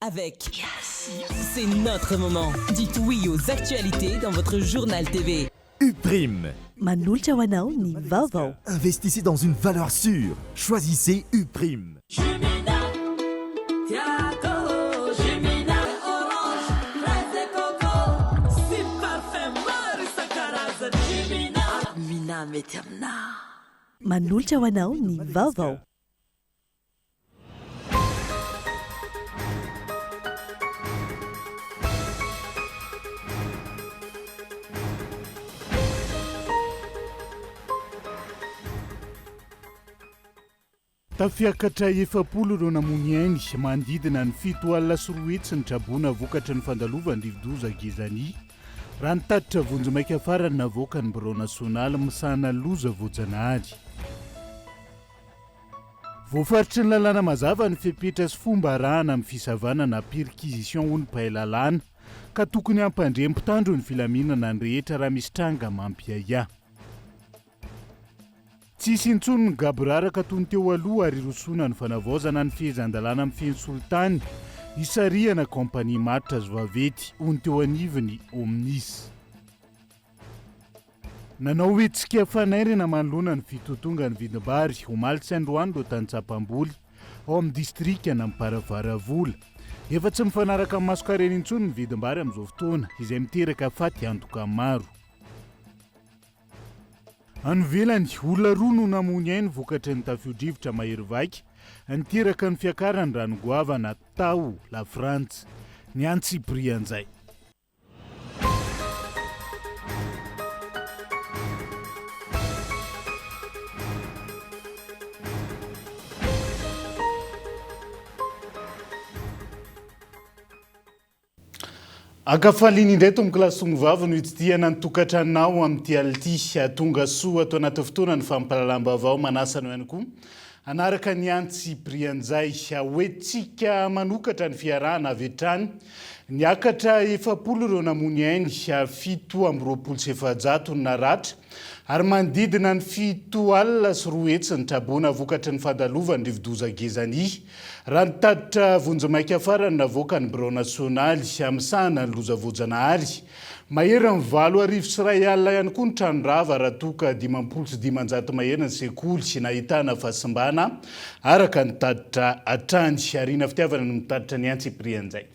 avec. C'est notre moment. Dites oui aux actualités dans votre journal TV. Uprime. Manolotra ho anao ny vaovao. Investissez dans une valeur sûre. Choisissez Uprime. Manolotra ho anao ny vaovao. tafiakatra 7 ireo namony ainy mandidina ny 7 alina sy 4 hetsy ny trabona vokatra ny fandalovany rivodoza Gezani raha nitatitra vonjy maika farany navoaka ny bureau nasionaly misahana loza voajanahary voafaritry ny lalàna mazava ny fepetra sy fomba arahana amin'ny fisavanana perquisition ho ny mpahalalàna ka tokony hampandrem-pitandro ny filaminana ny rehetra raha misy tranga mampiaya tsisy intsony ny gaboraraka toy ny teo aloha ary rosona ny fanavaozana ny fehezan-dalàna amin'ny feny solitany isariana kompania matra zovavety ho ny teo anivony Omnis. Nanao hetsika fanairana manoloana ny fitotonga ny vidim-bary ho malitsy androany do tany Tsapamboly ao amin'ny distrika na Mparavara-vola. Efa tsy mifanaraka amin'ny masokarena intsony ny vidim-bary amin'izao fotoana izay miteraka faty antoka maro. Anovelany olona roa no namony ainy vokatra ny tafio-drivotra mahery vaika niteraka ny fiakarany ranogoavana tao la Frantsa ny Antsiprianzay. Akafaliny indray tomboky lasongo vavy no itsitiana ny tokantranonao amin'ity ality tonga soa ato anaty fotoana ny fampalalam-baovao manasana ihany koa anaraka ny Antsiprianzay hoetsika manokatra ny fiarahana avy hatrany niakatra 7 ireo namony ainy 720 ny naratra ary mandidina ny 7 alina sy 4 hetsy ny trabona vokatra ny fandalovany rivodoza Gezani raha nitaditra vonjy maika farany navoaka ny bureau nasionaly amisahana ny loza voajanahary mahery ny 7 sy 1 alina ihany koa ny tranondrava raha toka 700 mahery ny sekoly sy nahitana fahasimbana araka nitaditra atrany ariana fitiavana no mitaditra ny Antsiprianzay.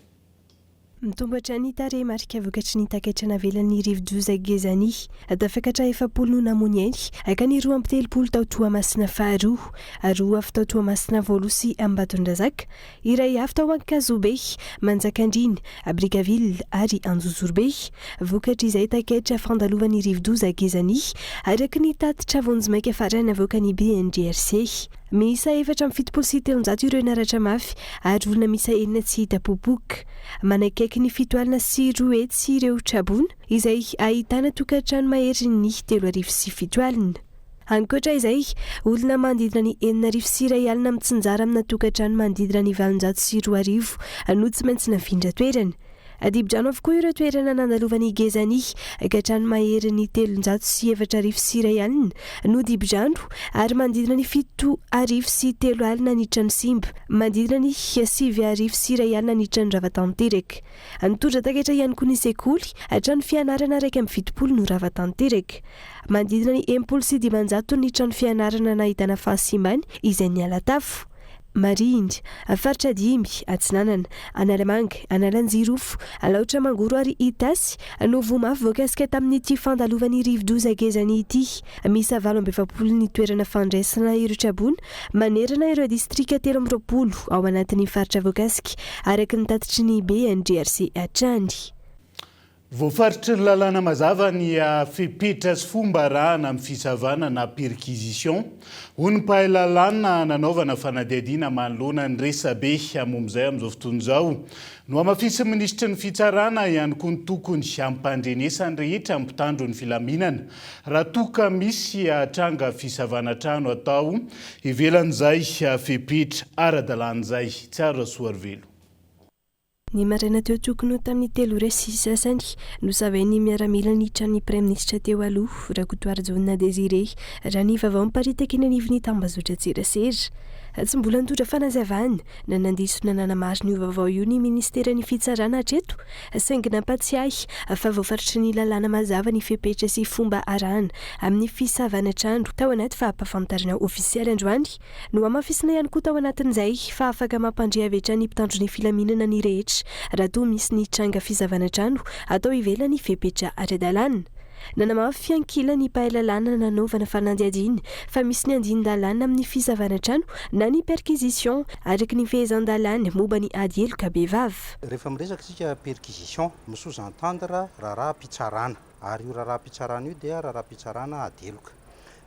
Mitombatra ny tarehimarika vokatry ny takatra navelan'ny rivodoza Gezani tafakatra 7 namony ainy ka ny 2 tao Toamasina faharoa 2 avy tao Toamasina voalo sy Ambatondrazaka iray avy tao Ankazobe Manjakandriny Brigaville ary Anjozorobe vokatra izay takatra fandalovany rivodoza Gezani araka ny tatitra vonjy maika farany avoaka ny BNDRC. Misa 770 ireo naratra mafy ary olona misa 9 tsy hita popoka manakaiky ny 7 alina sy 4 hetsy ireo trabona izay ahitana tokantrano mahery ny 3 sy 7 alina. Ankoatra izay olona mandidina ny 9 sy 1 alina mitsinjara amina tokantrano mandidina ny 700 sy 4 no tsy maintsy nafindra toerana. Adibo-drano avokoa ireo toerana nandalovan'ny Gezani ka trano mahery ny 300 sy 4 sy 1 alina no dibo-drano ary mandidina ny 7 sy 3 alina ny trano simba mandidina ny 5 sy 1 alina ny trano rava-tanteraka. Nitondra takatra ihany koa ny sekoly trano fianarana 170 no rava-tanteraka mandidina ny 10 sy 500 ny trano fianarana nahitana fahasimbany izay niala tafo. Marindry, faritra 5, Atsinanana, Analamanga, Analanjirofo, Alaotra Mangoro ary Itasy no vomafy voakasika tamin'ity fandalovany rivodoza Gezani ity. Misy 720 ny toerana fandraisana ireo trabona manerana ireo distrika 13 ao anatin'ny faritra voakasika araka ny tatitry ny BNDRC hatrany. Voafaritry ny lalàna mazava ny fepetra sy fomba arahana amin'ny fisavana na perquisition ho ny mpahalalàna nanaovana fanadihadiana manoloana ny resabe momizay amin'izao fotoana izao no amafisy ministra ny fitsarana ihany koa ny tokony hampandrenesany rehetra ampitandro ny filaminana raha toka misy tranga fisavana trano atao ivelan'izay fepetra ara-dalàn'izay tsara soarvelo. Ny maraina teo tokony tamin'ny 3 sy sasany no savainy miaramila ny trano ny praiministra teo aloha Rakotoary Jona Désiré raha ny vaovao miparitaka eny anivon'ny tambazotra Tserasera. tsy mbola nitondra fanazavany na nandiso nananamaro ny vaovao io ny ministerany fitsarana hatreto saingy nampatsiahy fa voafaritry ny lalàna mazava ny fepetra sy fomba arahana amin'ny fisavana trandro tao anaty fahampafantarana ofisialy androany no amafisina ihany koa tao anatin'izay fa afaka mampandrehavetra ny mpitandro ny filaminana ny rehetra raha toa misy ny tranga fisavana trano atao ivelany fepetra ara-dalàna. Nanamafy fiankila ny mpahalalàna nanaovana fanadihadiana fa misy ny andin-dalàna amin'ny fisavana trano na ny perquisition araky ny fehezan-dalàna momba ny ady heloka behivavy. Rehefa miresaka isika perquisition misous-entendre raharaha-pitsarana ary io raharaha-pitsarana io dia raharaha-pitsarana ady heloka.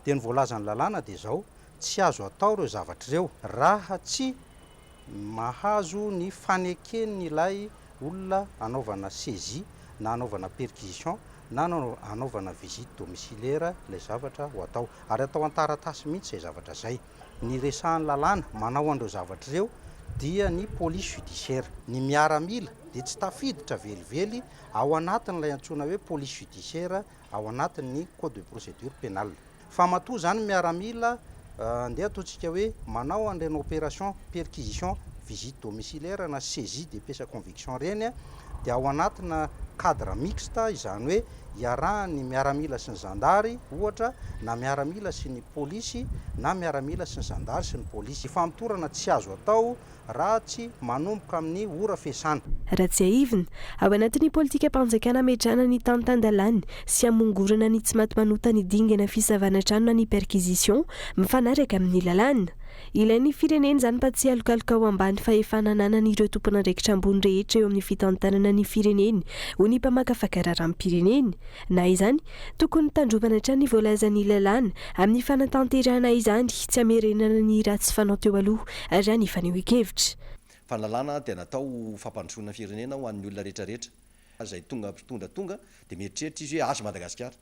Dia ny voalazan'ny lalàna dia izao tsy azo atao ireo zavatra ireo raha tsy mahazo ny fanekeny ilay olona anaovana saisie na anaovana perquisition na anaovana visite domiciliaire ilay zavatra ho atao ary atao an-taratasy mihitsy izay zavatra izay. Ny resahan'ny lalàna manao an'ireo zavatra ireo dia ny police judiciaire. Ny miaramila dia tsy tafiditra velively ao anatin'ilay antsoina hoe police judiciaire ao anatin'ny code de procédure pénale. Fa matoa zany miaramila andeha ataontsika hoe manao an'ireny opération perquisition visite domiciliaire na saisie de pièce conviction reny dia ao anatina cadre mixte izany hoe iarahany miaramila sy ny zandary ohatra na miaramila sy ny polisy na miaramila sy ny zandary sy ny polisy. Famitorana tsy azo atao raha tsy manomboka amin'ny ora fiasana. Raha tsy aivina ao anatin'ny politika mpanjakana ametrana ny tantandalàny sy amongorana ny tsy maty manota ny dingana fisavana trano na ny perquisition mifanaraka amin'ny lalàna. Ilain'ny firenena zany mba tsy alokaloka ao ambany fa efa nananana ireo tompon'andraikitra ambony rehetra eo amin'ny fitantanana ny fireneny ho ny mpamaka fakararam-pireneny. Na izany tokony tandrovana hatrany ny voalazan'ny lalàna amin'ny fanatanterahana izany tsy hamerenana ny ratsy fanao teo aloha raha ny fanehoan-kevitra. Fa ny lalàna dia natao fampandrosoana firenena ho an'ny olona rehetrarehetra izay tonga dia mieritreritra izy hoe azo Madagasikara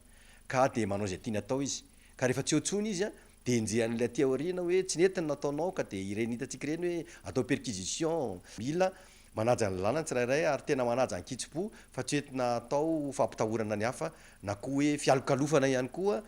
ka dia manao izay tiany atao izy ka rehefa tsy hotsony izy dia enjehan'ilay aty aoriana hoe tsy netiny nataonao ka dia ireny hitantsika ireny hoe atao perquisition. Mila manaja ny lalàna tsirairay ary tena manaja ny kitsipo fa tsy entina atao fampitahorana ny hafa na koa hoe fialokalofana ihany koa.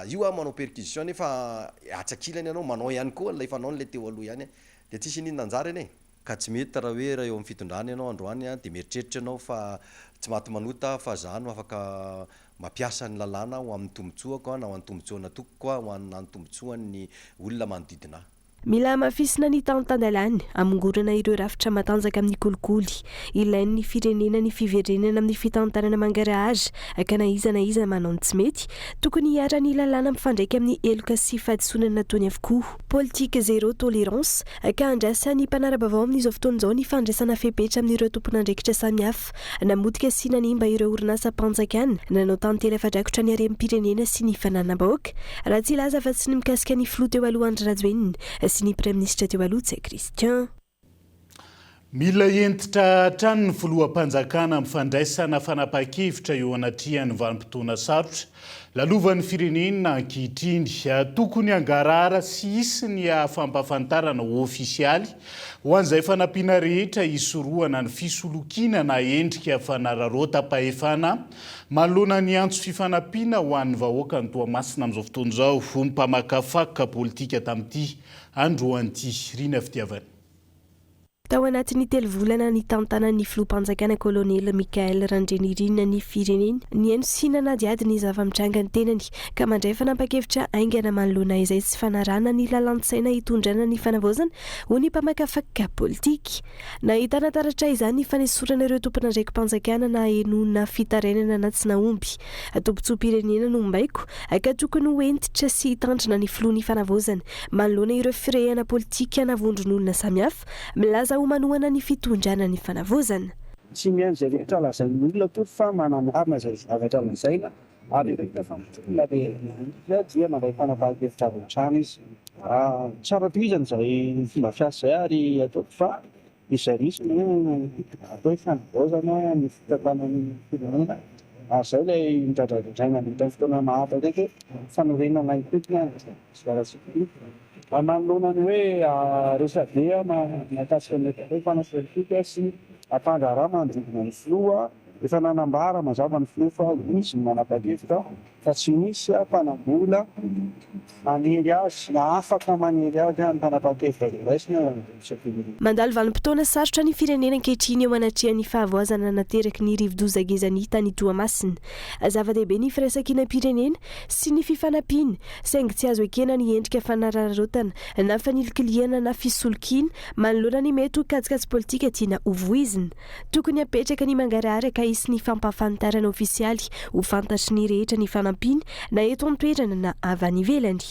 Io manao perquisition nefa atsakilany ianao manao ihany koa ilay fanao n'ilay teo aloha ihany dia tsisy ninona anjara eny ka tsy mety raha hoe raha eo amin'ny fitondrana ianao androany dia mieritreritra ianao fa tsy maty manota fa zany afaka mampiasa ny lalàna ho amin'ny tombotsoako na ho amin'ny tombotsoana tokoko ho amin'ny tombotsoan'ny olona manodidina. Mila mafisina ny tantandalàny amongorana ireo rafitra matanjaka amin'ny kolikoly. Ilain'ny firenena ny fiverenena amin'ny fitantanana mangarahara ka na iza manao ny tsy mety tokony hiara-ny lalàna mifandraika amin'ny eloka sy fahadisoanana nataony avokoa. Politique zéro tolérance ka andrasa ny mpanara-baovao amin'izao fotoan'izao ny fandraisana fepetra amin'ireo tompon'andraikitra samihafa namotika sy nanimba ireo orinasa mpanjakana nanao tantely afa-drakotra ny harem-pirenena sy ny fananabahoaka raha tsy laza fa tsy ny mikasika ny filoha teo aloha Andry Rajoelina sy ny Premier Ministre teo aloha Tsay Christian. Mila entitra hatrany ny filoham-panjakana mifandraisana fanapahan-kevitra eo anatrihan'ny vanim-potoana sarotra lalovan'ny firenena ankehitriny tokony hangarara sy hisy ny fampahafantarana ofisialy ho an'izay fanampiana rehetra hisorohana ny fisolokiana na endrika fanararota-pahefana manoloana ny antso fifanampiana ho an'ny vahoaka ny Toamasina amin'izao fotoana izao ho mpamakafakoka politika tamin'ity andro anty Rina Fitiavana. Tao anatin'ny 3 volana ny tantanan'ny filoham-panjakana kolonely Mikael Randrenirina ny firenena ny eno sy nanadiady ny zava-mitranga ny tenany ka mandray fanapa-kevitra aingana manoloana izay tsy fanarana ny lalantsaina hitondrana ny fanavaozana ho ny mpamakafakoka politika. Nahitana taratra izany ny fanesorana ireo tompon'andraiki-panjakana na henona fitarainana na tsy naomby. Tombotsoa-pirenena no mbaiko ka tokony ho entitra sy hitandrina ny filohan'ny fanavaozana manoloana ireo firehana politika na vondron'olona samihafa milaza ho manohana ny fitondrana ny fanavaozana. Tsy mihaino izay rehetra lazain'ny olona toy fa mananarina izay zavatra lazaina ary rehefa fampitorana dia mandray fanapahan-kevitra avy hatrany izy. Tsara tohizana izay fomba fiasa izay ary ataoko fa izay risiny atao fanavaozana ny fitantanan'ny firenena. Izay ilay midradradraina ny fotoana mahafa ndraiky fanorenana itetina zaratsika manoloana ny hoe resadea mahakasika ny fanasolitika sy ampandrarah manodidina ny filoha efa nanambara mazava ny fio fa misy manapa-kevitra fa tsy misy mpanambola maniry azy na afaka maniry azy ny mpanapa-kevitra raisiny. Mandalo vanim-potoana sarotra ny firenena ankehitriny eo anatreha ny fahavoazana nateraky ny rivo-doza gezany tany Toamasina. Zava-dehibe ny firaisankina-pirenena sy ny fifanampiana saingy tsy azo ekena ny endrika fanararotana na fanilikiliana na fisolokina manoloana ny mety ho katsikatsi politika tiana hovoizina. Tokony apetraka ny mangarahara ka isy ny fampahafantarana ofisialy ho fantatry ny rehetra ny fanampiana na eto an-toerana na avy any ivelany.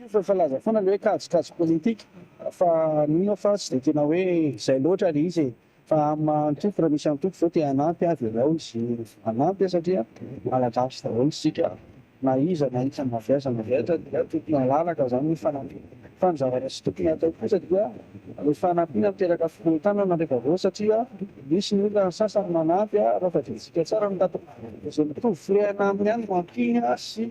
Fa laza foana le hoe katsikatsi politika fa nino fa tsy dia tena hoe izay loatra le izy fa amantoko raha misy antoko zao te hanampy avy ireo izy hanampy satria malagasy daholo sika na iza mafiasa maviatra dia tokony halalaka zany fanampiana. Fa ny zavatra tsy tokony atao kosa dia le fanampiana miteraka fikolotana rehefa vao satria misy ny olona sasany manampy raha fa ditsika tsara mitato izay mitovy firehana aminy any mampina sy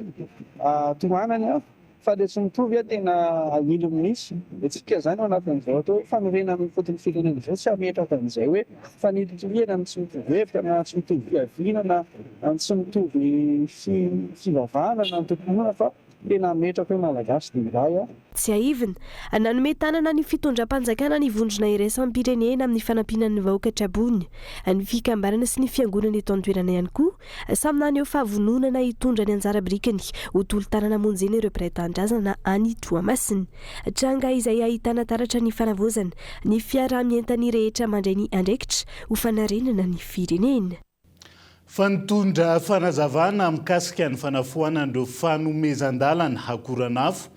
tomanany fa le tsy mitovy tena ilo minisy etsika zany ao anatin'izao atao fanorena amin'ny fotony firenena izao tsy hametraka an'izay hoe fanilitiliana tsy mitovy hevitra na tsy mitovy fiaviana na tsy mitovy fivavahana na nytokonona fa tena metraka hoe malagasy dia iray tsy aivina nanome tanana ny fitondram-panjakana ny vondrona iraisam-pirenena amin'ny fanampinan'ny vahoaka Trabony ny fikambanana sy ny fiangonana eto an-toerana ihany koa samy nany eo fahavononana hitondra ny anjara birikany ho tolo-tanana monjena ireo mpiray-tanindrazana any Toamasina. Tranga izay ahitana taratra ny fanavozana ny fiarah-mientany rehetra mandray ny andraikitra ho fanarenana ny firenena. Fa nitondra fanazavana mikasika ny fanafoanan'ireo fanomezan-dalana hakoranafo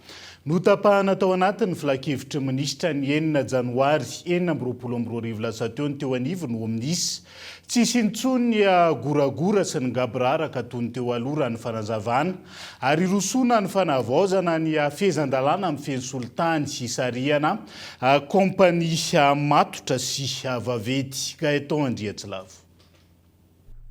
notapahana tao anatin'ny filakevitra minisitra ny 9 Janoary 2022 lasa teo ny teo anivo no minisy tsisy intsony goragora sy ny gabraraka tony teo aloha ny fanazavana ary rosona ny fanavaozana ny fehezan-dalana amin'ny fensolotany sy sariana kompania matotra sy vavety Gaeton Andriatsilavo.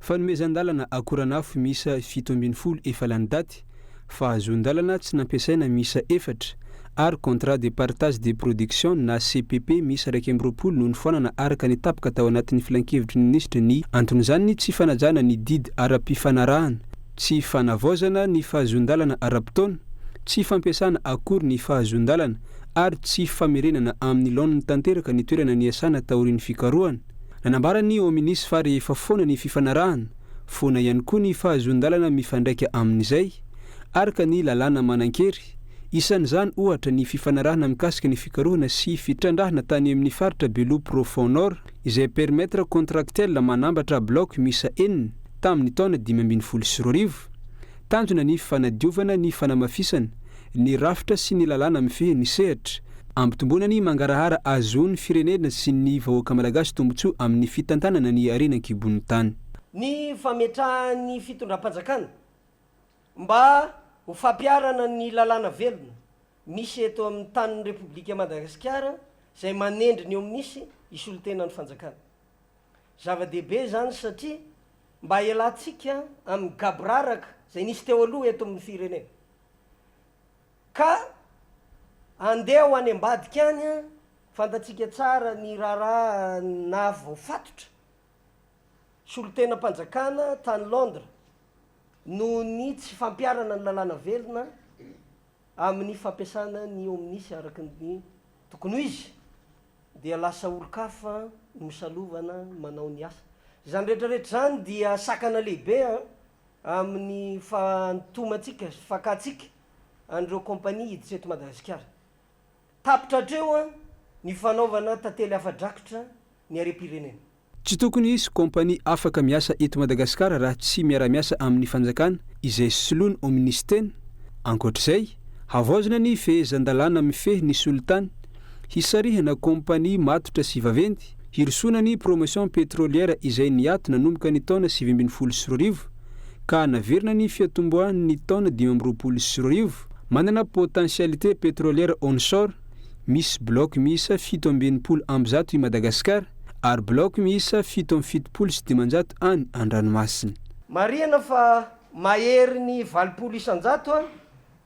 Fanomezan-dalana akoranafo misa 7 efa lany daty fa azon-dalana tsy nampiasaina misa 4 ary contrat de partage de production na CPP misa 220 noho ny foanana araka ny tapaka tao anatin'ny filan-kevitry ny minisitra ny anton'izany tsy fanajana ny didy ara-pifanarahana, tsy fanavaozana ny fahazon-dalana ara-potoana, tsy fampiasana akory ny fahazon-dalana ary tsy famerenana amin'ny laoniny tanteraka ny toerana ny asana taorian'ny fikarohana. Nanambarany ao minisy fa rehefa foana ny fifanarahana, foana ihany koa ny fahazon-dalana mifandraika amin'izay araka ny lalàna manan-kery. Isan'izany ohatra ny fifanarahana mikasika ny fikarohana sy fitrandrahana tany amin'ny faritra Beloha Profond Nord izay permettre contractuel manambatra bloc misa 4 tamin'ny taona 2022. Tanjona ny fanadiovana ny fanamafisana, ny rafitra sy ny lalàna mifehy ny sehatra. Ampitomboana ny mangarahara azony firenena sy ny vahoaka malagasy tombotsoa amin'ny fitantanana ny arenan-kibon'ny tany. Ny fametrahan'ny fitondram-panjakana mba ho fampiarana ny lalàna velona misy eto amin'ny tanin'ny Repoblika Madagasikara izay manendry ny eo minisy isolotena ny fanjakana. Zava-dehibe zany satria mba ialantsika amin'ny gabraraka izay nisy teo aloha eto amin'ny firenena. Ka andeha ho any ambadika any fantatsika tsara ny raharaha na voafatotra solotena mpanjakana tany Londres noho ny tsy fampiarana ny lalàna velona amin'ny fampiasana ny eo minisy araka ny tokony ho izy dia lasa olo-kafa no misalovana manao ny asa. Zany rehetrarehetra zany dia sakana lehibe amin'ny fantomatsika, fakatsika an'ireo kompania hiditra eto Madagasikara. Tapitra hatreo ny fanaovana tantely afa-drakotra ny arem-pirenena. Tsy tokony isy kompania afaka miasa eto Madagasikara raha tsy miara-miasa amin'ny fanjakana izay soloana ao ministena. Ankoatr'izay, havaozana ny fehezan-dalàna mifehy ny solotany, hisarihana kompania matotra sy vaventy, hirosona ny promotion pétrolière izay niato nanomboka ny taona 2012 ka naverina ny fiatombohan'ny taona 2020. Manana potentialité pétrolière onshore, misy bloc miisa 720 ambizato i Madagasikara ary bloc miisa 770 any an-dranomasina. Marihana fa mahery ny 20 isan-jato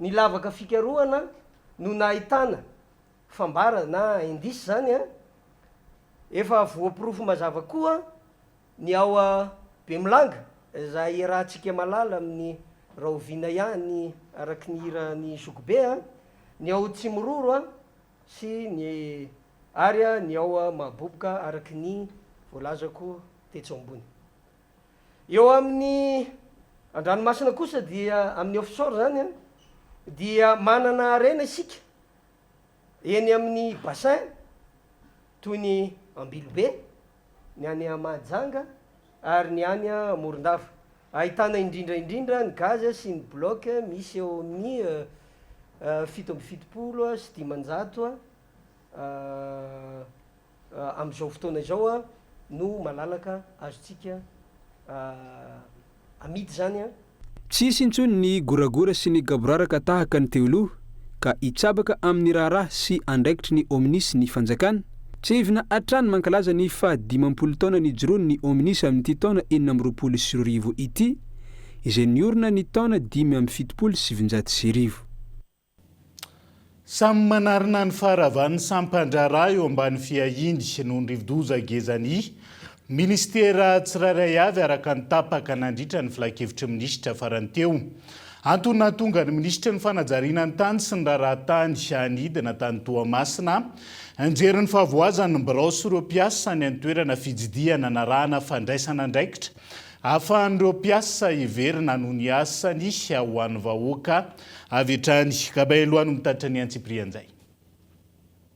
ny lavaka fikarohana no nahitana fambara na indisy zany efa voapirofo mazava koa ny ao be milanga za irahantsika malala amin'ny rahovina ihany araky ny irany zokobe a ny ao tsimororo a sy ny ary a ny ao maboboka araky ny voalazako tetso ambony. Eo amin'ny andranomasina kosa dia amin'ny offshore zany a dia manana arena isika eny amin'ny bassin toy ny Ambilobe, ny any Mahajanga ary ny any Morondava. Ahitana indrindra ny gaz sy ny bloc misy eo amin'ny 770 sy 500 amin'izao fotoana izao no malalaka azotsika amidy zany a. Tsisy intsony ny goragora sy ny gaboraraka tahaka ny teoloha ka itsabaka amin'ny raharaha sy andraikitry ny omnisy ny fanjakana. Tsy hivina hatrany mankalaza ny 15 taona ny joroany ny omnisy amin'ity taona 420 ity izay niorina ny taona 570. Samy manarina ny faharavany sampandrara eo ambany fiahindy noho ny rivodoza gezany. Ministera tsirairay avy araka ny tapaka nandritra ny filakevitra minisitra farany teo. Antony tonga ny minisitra ny fanajariana ny tany sy ny rahatany anidina tany Toamasina. Anjerin'ny favoazany ny birao ireo mpiasa ny antoerana fijidiana na rahana fandraisana andraikitra. Ahafahan'ireo mpiasa iverina noho ny asany ho an'ny vahoaka avy hatrany. Kabaeloany mitatitra ny Antsiprianjay.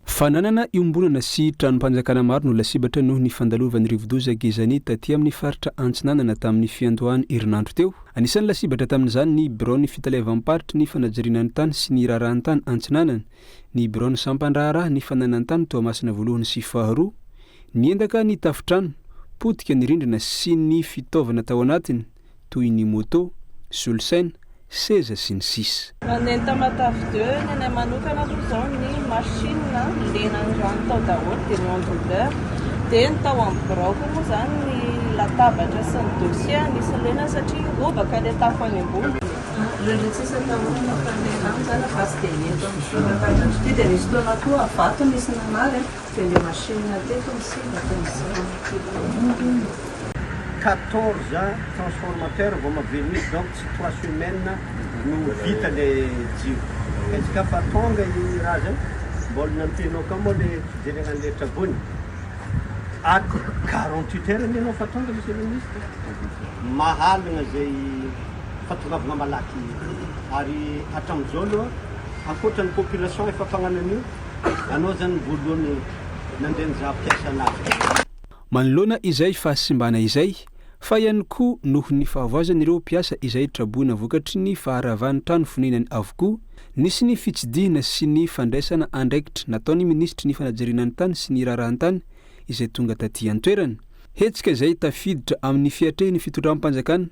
Fananana iombonana sy tranom-panjakana maro no lasibatra noho ny fandalovan'ny rivodoza gezany taty amin'ny faritra Antsinanana tamin'ny fiandohany herinandro teo. Anisan'ny lasibatra tamin'izany ny biraon'ny fitalevam-paritra ny fanajariana ny tany sy ny raharahany tany Antsinanana, ny biraon'ny sampandraharaha ny fananany tany Toamasina voalohany sy faharoa, ny endaka ny tafitrano, potika ny rindrina sy ny fitaovana tao anatiny toy ny moto, solosaina, seza sy ny sisa. Nandeha tamatavy 2 ny anay manokana aloha izao ny machine lena ny rano tao daholo dia ny onduleur dia ny tao amin'ny birao koa moa zany ny latabatra sy ny dossier nisy lena satria robaka ilay tafo any ambony. Rehetra tsisy atahorana mampandeha rano zany fa tsy dia eto amin'ny soratana ty dia nisy taona koa vato nisy nanary dia ilay machine teto misivaka misy 14 transformateurs vao mahavelon'izy donc tsy 3 semaines no vita le jiro. Izy fa tonga i raha zany mbola nampianao ka moa le fijerena an'le trabony. Ato 48 heures ianao fa tonga misy ministre. Mahalana zay fatongavana malaky ary hatramin'izao aloha ankoatran'ny population efa fagnanan'io anao zany voalohany nandeha nizaha mpiasa anazy. Manoloana izay fahasimbana izay fa ihany koa noho ny fahavoazan'ireo mpiasa izay traboina vokatry ny faharavan'ny trano fonenany avokoa nisy ny fitsidihana sy ny fandraisana andraikitra nataony ministry ny fanajariana ny tany sy ny raharahany tany izay tonga taty an-toerana. Hetsika izay tafiditra amin'ny fiatrehin'ny fitondram-panjakana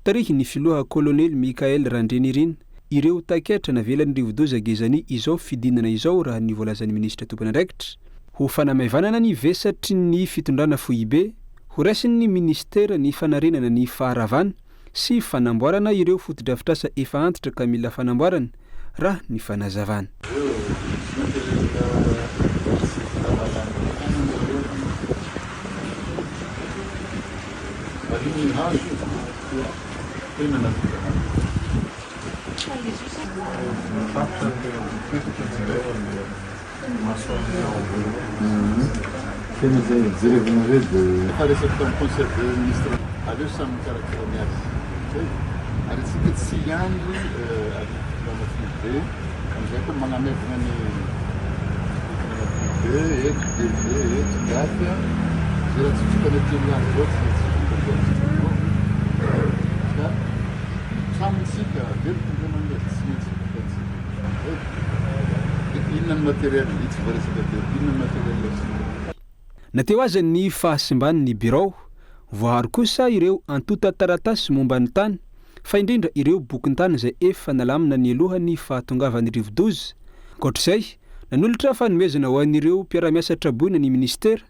tarihy ny filoha kolonely Mikael Randrenirina ireo taketra navelan'ny rivodoza gezany izao fidinana izao raha ny voalazan'ny ministra tompony andraikitra. Ho fanamaivana ny vesatry ny fitondrana foibe, ho raisin'ny ministera ny fanarenana ny faharavana sy fanamboarana ireo fotodrafitrasa efa antitra ka mila fanamboarana raha ny fanazavana. Temos aí desenvolvimento de parece que estão conceito de ministro a ver se são características a receita de cilindro a vamos ver já como na mesma e data já se conectou lá outros tá são sica dentro do mundo innan material iets parece que innan material nateo azy ny fahasimbany birao voaharo kosa ireo antota taratasy momba ny tany fa indrindra ireo bokin-tany izay efa nalamina ny alohany fahatongavany rivodoza. Ankoatr'izay nanolotra fanomezana ho an'ireo mpiara-miasa traboina ny ministera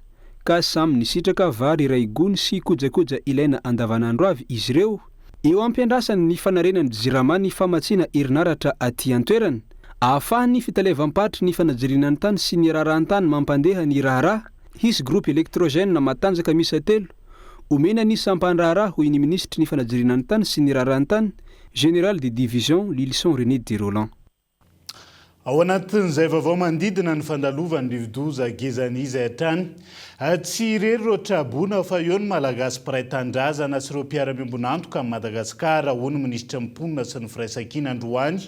ka samy nisitraka vary iray gony sy kojakoja ilaina andavanandro avy izy ireo eo ampiandrasany ny fanarenany jirama ny famatsiana herinaratra aty an-toerana ahafahany fitalevam-patry ny fanajiriana ny tany sy ny raharahany tany mampandeha ny raharaha hisy groupe électrogène matanjaka misa telo omena ny sampandraharaha hoy ny ministry ny fanajirianany tany sy ny raharahantany général de division Lilson René de Roland. Ao anatin'izay vaovao mandidina ny fandalovan'ny rivodoza gezany izay hatrany tsy irery ireo trabona fa eo ny malagasy mpiray tandrazana sy ireo mpiara-miombonantoka amin'ny Madagasikara hoy ny ministra mponina sy ny firaisan-kina Androany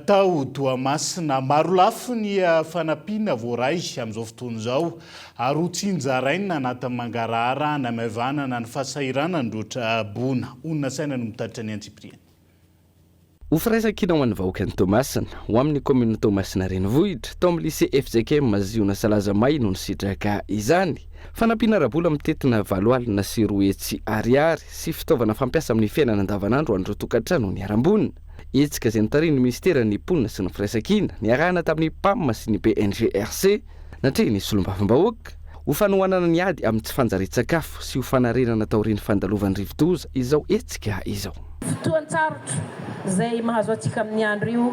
tao Toamasina. Maro lafo ny fanampiana voaray amin'izao fotoana izao ary ho tsinjaraina anatin'ny mangarahara na maivana na ny fahasahiranana ireo trabona. Onona saina no mitaritra ny Antsipriana. Ho firaisan-kina ho an'ny vahoaka ny Toamasina ho amin'ny commune Toamasina renivohitra tao amin'ny lycée FJK Maziona Salazamay no nisitraka izany. Fanampiana rabola mitetina 7 alina sy 2 hetsy ariary sy fitaovana fampiasa amin'ny fiainana andavanandro an'ireo tokantrano ny arambonina. Hetsika izay notariny ministera ny mponina sy ny firaisan-kina niarahana tamin'ny PAM sy ny PNGRC natria ny solombavambahoaka ho fanohanana ny ady amin'ny tsy fanjarian-tsakafo sy ho fanarenana taorian'ny fandalovan'ny rivodoza izao hetsika izao. Fotoan-tsarotra izay mahazo antsika amin'ny andro io,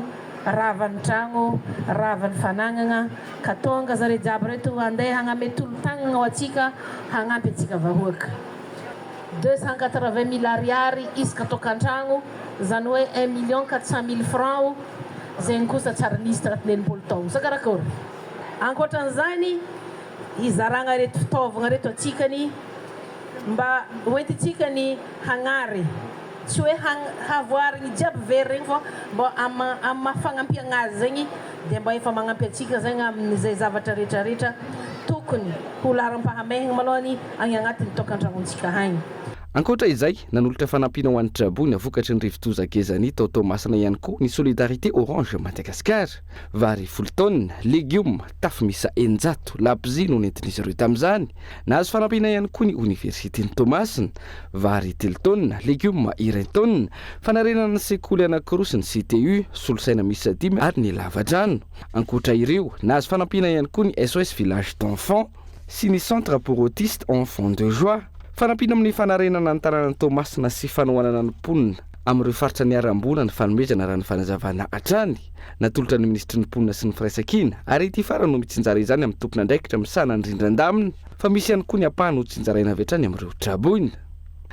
ravan'ny tragno, ravan'ny fanagnana, ka tonga zareo jiaby reto andeha hagname tolo-tagnana ho antsika hagnampy antsika vahoaka. 280 000 ariary isaka tokan-tragno, izany hoe 1 400 000 francs zegny kosa tsara nisy tagnatin'ny enimpolo taogno. Sa karakory? Ankoatran'izany izaragna reto fitaovagna reto atsikany mba hoentintsika ny hagnary. Tsy hoe havoarigny jiaby very regny fa mba amafagnampigna azy zegny dia mba efa magnampy antsika zegny amin'izay zavatra rehetrarehetra tokony ho laram-pahamehagna malohany agny agnatin'ny tokantragnontsika hagny. Ankoatra izay, nanolotra fanampiana ho an'ny trabony avokatry ny rivodoza gezany tao Toamasina ihany koa ny solidarité orange Madagasikara. Vary 10 tonnes, légumes, tafy misa 900, lapzi no nentin'izy ireo tamin'izany. Nahazo fanampiana ihany koa ny université ny Toamasina. Vary 3 tonnes, légumes 1 tonne, fanarenana ny sekoly anankiroa sy ny CTU, solosaina misa 10 ary ny lava-drano. Ankoatra ireo, nahazo fanampiana ihany koa ny SOS village d'enfants sy ny centre pour autistes enfants de joie. Fanampiana amin'ny fanarenana ny tanàna Toamasina sy fanohanana ny mponina amin'ireo faritra ny arambona ny fanomezana raha ny fanazavana hatrany. Natolotra ny ministry ny mponina sy ny firaisan-kina ary ity farany no mitsinjara izany amin'ny tompona andraikitra misana ny rindran-damina fa misy ihany koa ny ampahany ho tsinjaraina avy hatrany amin'ireo traboina.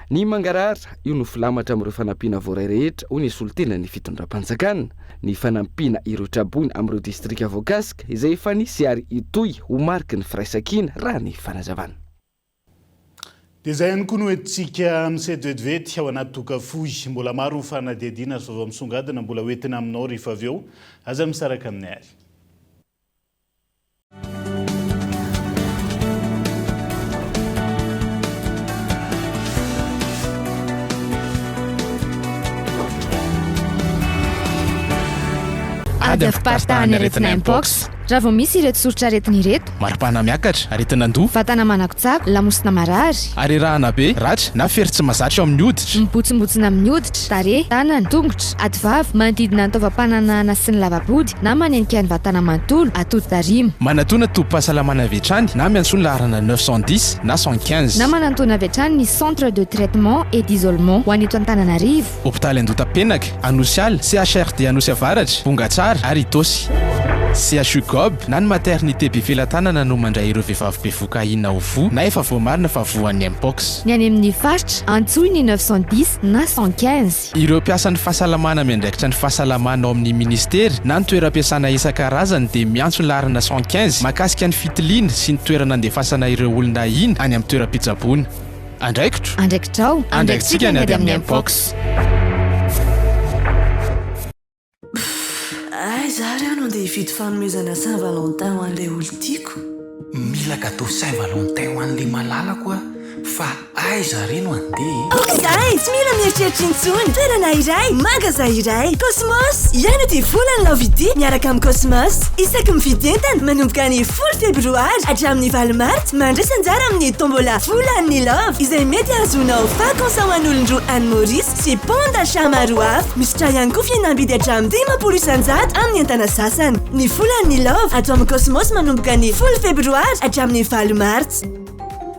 Ny mangarahara io no filamatra amin'ireo fanampiana voaray rehetra hoy ny solotena ny fitondram-panjakana. Ny fanampiana ireo traboina amin'ireo distrika voakasika izay efa nisy ary itoy ho mariky ny firaisan-kina raha ny fanazavana. Dia izay ihany koa no entintsika amin'ny vetivety ao anaty tokafohy. Mbola maro fanadihadiana sy vao misongadina mbola hoentina aminao rehefa avy eo. Aza misaraka aminay ary. Ady afiparitahan'ny aretina mpox. Raha vao misy ireto soritra aretina ireto, maripana miakatra, aretinandoha, vatana manakotsapa, lamosina marary, arerahana be, ratra na fery tsy mahazatra amin'ny hoditra, mibotsimbotsina amin'ny hoditra, tarehy, tanana, tongotra, ativava, manodidina ny taovam-pananana sy ny lavabody na manenika ny vatana manontolo, atody tarima. Manantona tobim-pahasalamana avy hatrany na miantsony laharana 910 na 115. Na manantona avy hatrany ny centre de traitement et d'isolement ho an'eto Antananarivo. Hôpitaly Andotapenaka, Anosialy, CHRD Anosy Avaratra, Bongatsara ary Itosy. CHU Gob na ny maternité be felatanana no mandray ireo vehivavy bevoka inona ho vo na efa voamarina fa voan'ny mpox. Ny any amin'ny faritra antsoiny 910 na 115. Ireo mpiasan'ny fahasalamana miandraikitra ny fahasalamana ao amin'ny ministera na ny toeram-piasana isan-karazany dia miantso ny laharana 115 mahakasika ny fitiliana sy ny toerana andefasana ireo olona iny any amin'ny toeram-pitsaboana. Andraikitro. Andraikitrao. Andraikitsika ny ady amin'ny mpox. Zareo no andeha hividy fanomezana Saint-Valentin ho an'ilay olo tiako. Mila gâteau Saint-Valentin ho an'ilay malalako fa aiza reno andeha. Zahay tsy mila mieritreritra intsony. Toerana iray, magaza iray, Cosmos. Iaino ty volany love ity miaraka amin'ny Cosmos. Isaky mividy entana manomboka ny 10 febroary hatramin'ny 20 mars mandresa anjara amin'ny tombola volan'ny love izay mety azonao vacances ho an'olon-droa Anne Maurice sy pont d'achat maro hafa. Misy tra ihany koa fihenam-bidy hatramin'ny 10 isanjato amin'ny entana sasany. Ny volan'ny love ato amin'ny Cosmos manomboka ny 10 febroary hatramin'ny 20 mars.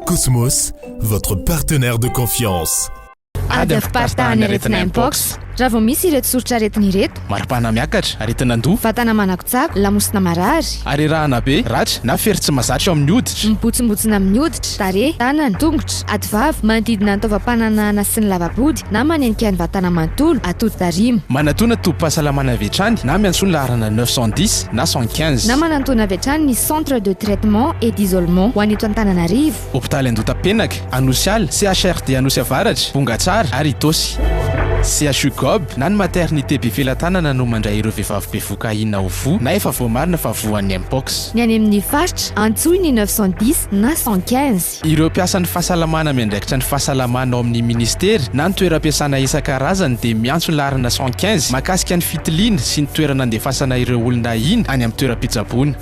Cosmos, votre partenaire de confiance. Ady afiparitahan'ny aretina mpox. raha vao misy ireto soritra aretina ireto: maripana miakatra, aretinandoha, vatana manako-tsako, lamosina marary, arerahana be, ratra na feritry mazatra amin'ny hoditra, mibotsimbotsina amin'ny hoditra, tarehy, tanana, tongotra, ativavy, manodidina ny taovam-pananahana sy ny lavabody na manenika ny vatana manontolo, atody tarima. manatona tobo-pahasalamana avy hatrany na miantso ny laharana 910 na 115 na manantona avy hatrany ny centre de traitement et d'isolement ho an'eto Antananarivo, hôpitaly Andota-penaka, Anosialy, CHRD Anosy Avaratra, Bongatsara ary Itosy. CHU Gob na ny maternité be felatanana no mandray ireo vehivavy bevoka inona ho vo na efa voamarina fa voan'ny mpox. ny any amin'ny faritra antsoy ny 910 na 115. ireo mpiasan'ny fahasalamana miandraikitra ny fahasalamana ao amin'ny ministera na ny toeram-piasana isan-karazany dia miantso ny laharana 115 mahakasika ny fitiliana sy ny toerana andefasana ireo olona iny any amin'ny toeram-pitsaboana.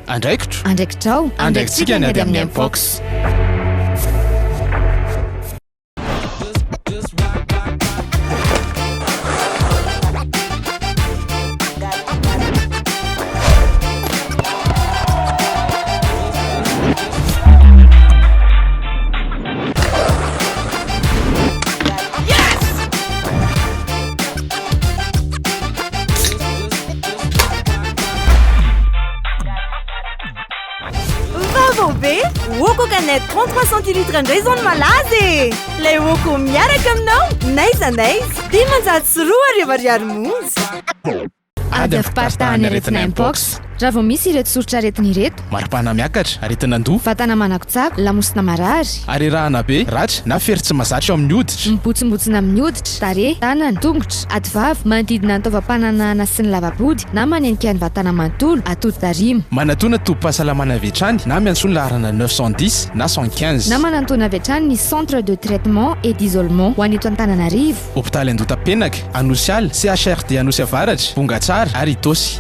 andraikitrao andraikitsika ny ady amin'ny mpox. Woko canette 33 centilitres indray zao ny malaza lay woko miaraka aminao naiza naiza dimanjato sy roa arivo ariary monja. ady afiparitahany aretina mpox. raha vao misy ireto soritra aretina ireto: maripana miakatra, aretinandoha, vatana manako-tsako, lamosina marary, arerahana be, ratra na feritry mazatra amin'ny hoditra, mibotsimbotsina amin'ny hoditra, tarehy, tanana, tongotra, ativavy, manodidina ny taovam-pananahana sy ny lavabody na manenika ny vatana manontolo, atody tarima. manatona tobo-pahasalamana avy hatrany na miantso ny laharana 910 na 115 na manantona avy hatrany ny centre de traitement et d'isolement ho an'eto Antananarivo, hôpitaly Andota-penaka, Anosialy, CHRD Anosy Avaratra, Bongatsara ary Itosy.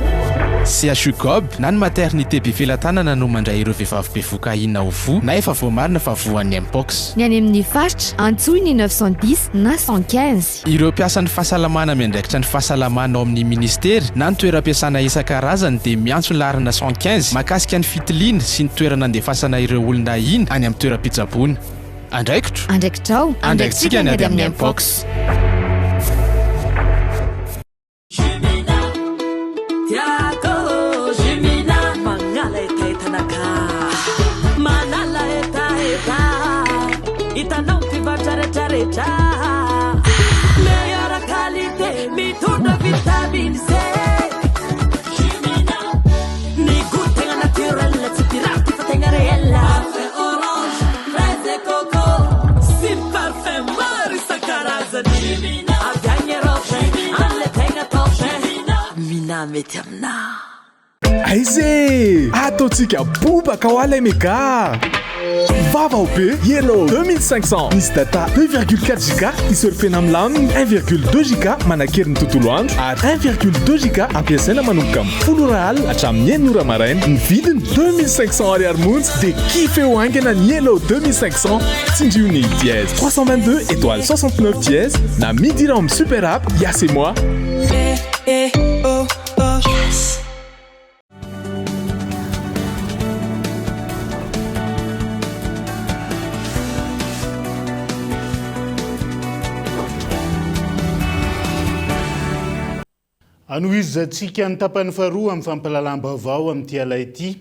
CHU Gob na ny maternité be felatanana no mandray ireo vehivavy bevoka inona ho vo na efa voamarina fa voan'ny mpox. ny any amin'ny faritra antsoy ny 910 na 115. ireo mpiasan'ny fahasalamana miandraikitra ny fahasalamana ao amin'ny ministera na ny toeram-piasana isan-karazany dia miantso ny laharana 115 mahakasika ny fitiliana sy ny toerana andefasana ireo olona iny any amin'ny toeram-pitsaboana. andraikitrao andraikitsika ny ady amin'ny mpox. Itanao mpivatraretraretra meilleure qualité mitondra vitamine C. Ny goût-tegna naturel tsy pirate fa tegna réel. Parfait orange, fraise et coco sy parfum maro isan-karazany. Avy agny Europe an'le tegna top. Mina mety amina. Aizé ataontsika bobaka ho alay mega. Vava be Yellow 2500 misy data 2,4 giga isurfena amlaminy 1,2 giga manakerin'ny tontolo andro ary 1,2 giga ampiasaina manomboka amin'ny 10 real hatramin'ny 9 ora maraina. Ny vidiny 2500 ariary monja dia kife ho angana ny Yellow 2500 tsindriony dièse 322 étoile 69 dièse na midi ram super app Yas et moi. Yes. Anoizatsika ny tapany faharoa amin'ny fampalalam-baovao amin'ity alay ity.